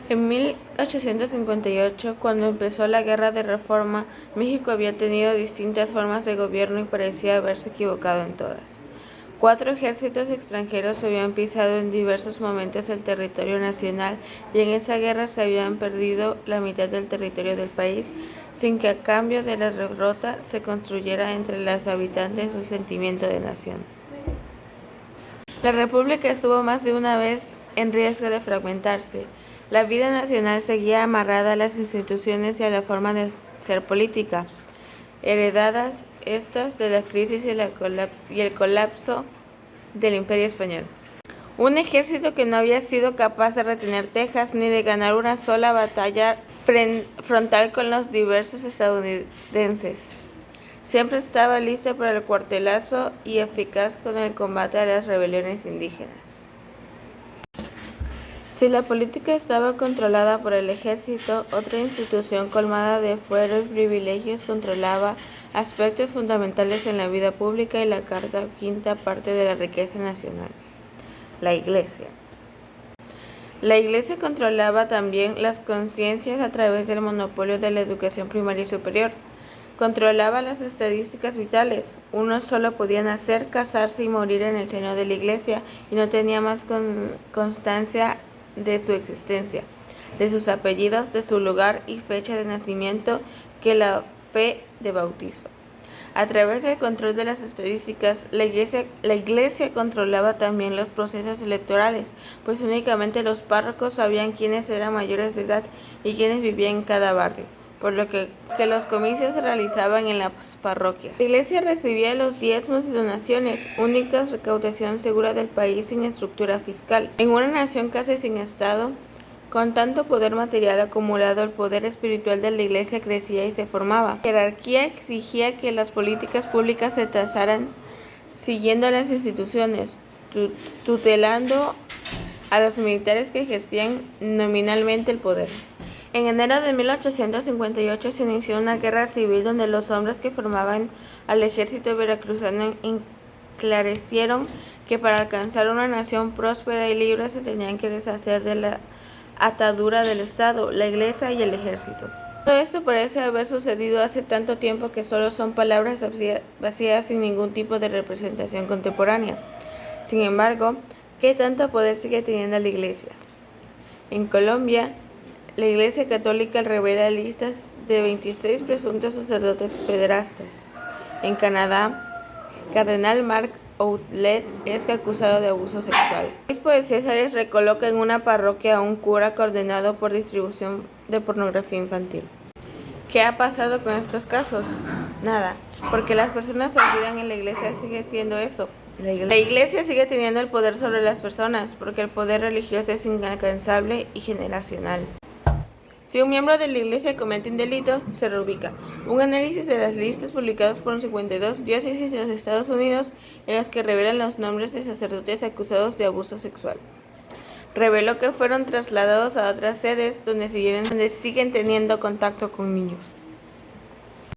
En 1858, cuando empezó la Guerra de Reforma, México había tenido distintas formas de gobierno y parecía haberse equivocado en todas. 4 ejércitos extranjeros habían pisado en diversos momentos el territorio nacional y en esa guerra se habían perdido la mitad del territorio del país, sin que a cambio de la derrota se construyera entre los habitantes un sentimiento de nación. La República estuvo más de una vez en riesgo de fragmentarse. La vida nacional seguía amarrada a las instituciones y a la forma de ser política, heredadas estas de la crisis y el colapso del Imperio Español. Un ejército que no había sido capaz de retener Texas ni de ganar una sola batalla frontal con los diversos estadounidenses. Siempre estaba listo para el cuartelazo y eficaz con el combate a las rebeliones indígenas. Si la política estaba controlada por el ejército, otra institución colmada de fueros y privilegios controlaba aspectos fundamentales en la vida pública y la quinta parte de la riqueza nacional: la Iglesia. La Iglesia controlaba también las conciencias a través del monopolio de la educación primaria y superior. Controlaba las estadísticas vitales. Uno solo podía nacer, casarse y morir en el seno de la Iglesia y no tenía más constancia de su existencia, de sus apellidos, de su lugar y fecha de nacimiento que la fe de bautizo. A través del control de las estadísticas, la Iglesia controlaba también los procesos electorales, pues únicamente los párrocos sabían quiénes eran mayores de edad y quiénes vivían en cada barrio, por lo que los comicios se realizaban en las parroquias. La Iglesia recibía los diezmos y donaciones, única recaudación segura del país sin estructura fiscal. En una nación casi sin Estado, con tanto poder material acumulado, el poder espiritual de la Iglesia crecía y se formaba. La jerarquía exigía que las políticas públicas se trazaran siguiendo las instituciones, tutelando a los militares que ejercían nominalmente el poder. En enero de 1858 se inició una guerra civil donde los hombres que formaban al ejército veracruzano esclarecieron que para alcanzar una nación próspera y libre se tenían que deshacer de la atadura del Estado, la Iglesia y el ejército. Todo esto parece haber sucedido hace tanto tiempo que solo son palabras vacías sin ningún tipo de representación contemporánea. Sin embargo, ¿qué tanto poder sigue teniendo la Iglesia? En Colombia, la Iglesia Católica revela listas de 26 presuntos sacerdotes pederastas. En Canadá, Cardenal Mark Ouellet es acusado de abuso sexual. El obispo de Césares recoloca en una parroquia a un cura condenado por distribución de pornografía infantil. ¿Qué ha pasado con estos casos? Nada, porque las personas se olvidan y la Iglesia sigue siendo eso. La Iglesia sigue teniendo el poder sobre las personas, porque el poder religioso es inalcanzable y generacional. Si un miembro de la Iglesia comete un delito, se reubica. Un análisis de las listas publicadas por 52 diócesis de los Estados Unidos en las que revelan los nombres de sacerdotes acusados de abuso sexual reveló que fueron trasladados a otras sedes donde siguen teniendo contacto con niños.